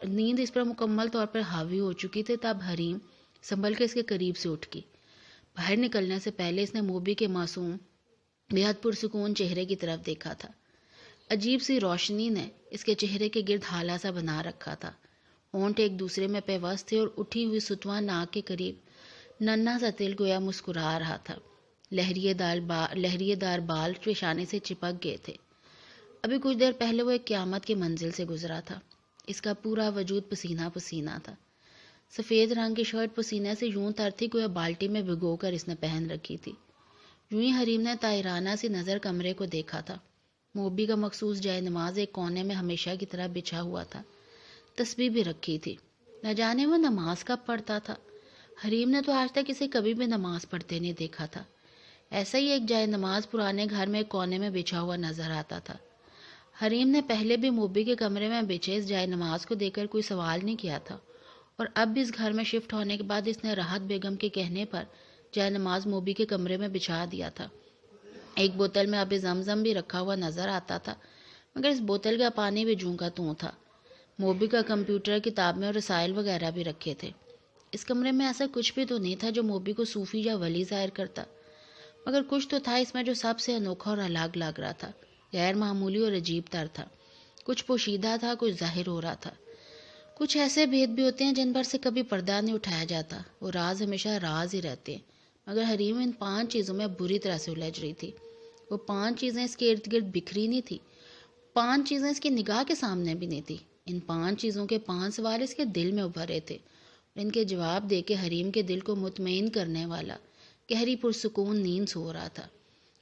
نیند اس پر مکمل طور پر حاوی ہو چکی تھی۔ تب حریم سنبھل کے اس کے قریب سے اٹھ گئی۔ باہر نکلنے سے پہلے اس نے موبی کے معصوم بے حد پرسکون چہرے کی طرف دیکھا تھا۔ عجیب سی روشنی نے اس کے چہرے کے گرد ہالہ سا بنا رکھا تھا۔ ہونٹ ایک دوسرے میں پیوست تھے، اور اٹھی ہوئی ستواں ناک کے قریب ننھا سا تل گویا مسکرا رہا تھا۔ لہریے دار بال پیشانے سے چپک گئے تھے۔ ابھی کچھ دیر پہلے وہ ایک قیامت کی منزل سے گزرا تھا۔ اس کا پورا وجود پسینہ پسینہ تھا۔ سفید رنگ کی شرٹ پسینے سے یوں تر تھی گویا بالٹی میں بھگو کر اس نے پہن رکھی تھی۔ یوں ہی حریم نے طائرانہ سی نظر کمرے کو دیکھا تھا۔ موبی کا مخصوص جائے نماز ایک کونے میں ہمیشہ کی طرح بچھا ہوا تھا، تسبیح بھی رکھی تھی۔ نہ جانے وہ نماز کب پڑھتا تھا؟ حریم نے تو آج تک اسے کبھی بھی نماز پڑھتے نہیں دیکھا تھا۔ ایسا ہی ایک جائے نماز پرانے گھر میں ایک کونے میں بچھا ہوا نظر آتا تھا۔ حریم نے پہلے بھی موبی کے کمرے میں بچھے اس جائے نماز کو دیکھ کر کوئی سوال نہیں کیا تھا، اور اب بھی اس گھر میں شفٹ ہونے کے بعد اس نے راحت بیگم کے کہنے پر جائے نماز موبی کے کمرے میں بچھا دیا تھا۔ ایک بوتل میں آب زمزم بھی رکھا ہوا نظر آتا تھا، مگر اس بوتل کا پانی بھی جوں کا توں تھا۔ موبی کا کمپیوٹر، کتابیں اور رسائل وغیرہ بھی رکھے تھے۔ اس کمرے میں ایسا کچھ بھی تو نہیں تھا جو موبی کو صوفی یا ولی ظاہر کرتا، مگر کچھ تو تھا اس میں جو سب سے انوکھا اور الگ لگ رہا تھا، غیر معمولی اور عجیب تر تھا۔ کچھ پوشیدہ تھا، کچھ ظاہر ہو رہا تھا۔ کچھ ایسے بھید بھی ہوتے ہیں جن پر سے کبھی پردہ نہیں اٹھایا جاتا، وہ راز ہمیشہ راز ہی رہتے ہیں، مگر حریم ان 5 چیزوں میں بری طرح سے الجھ رہی تھی۔ وہ 5 چیزیں اس کے ارد گرد بکھری نہیں تھی، 5 چیزیں اس کی نگاہ کے سامنے بھی نہیں تھی۔ ان 5 چیزوں کے 5 سوال اس کے دل میں ابھرے تھے، اور ان کے جواب دے کے حریم کے دل کو مطمئن کرنے والا گہری پرسکون نیند سو رہا تھا۔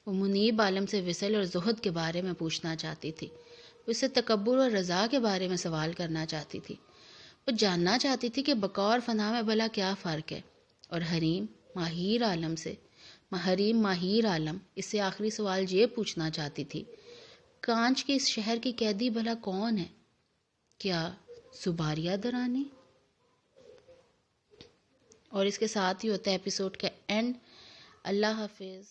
وہ منیب عالم سے وصل اور زہد کے بارے میں پوچھنا چاہتی تھی، وہ اس سے تکبر اور رضا کے بارے میں سوال کرنا چاہتی تھی، وہ جاننا چاہتی تھی کہ بقا اور فنا میں بھلا کیا فرق ہے، اور حریم ماہر عالم اس سے آخری سوال یہ پوچھنا چاہتی تھی، کانچ کے اس شہر کی قیدی بھلا کون ہے؟ کیا زباریہ درانی؟ اور اس کے ساتھ ہی ہوتا ہے ایپیسوڈ کا اینڈ۔ اللہ حافظ۔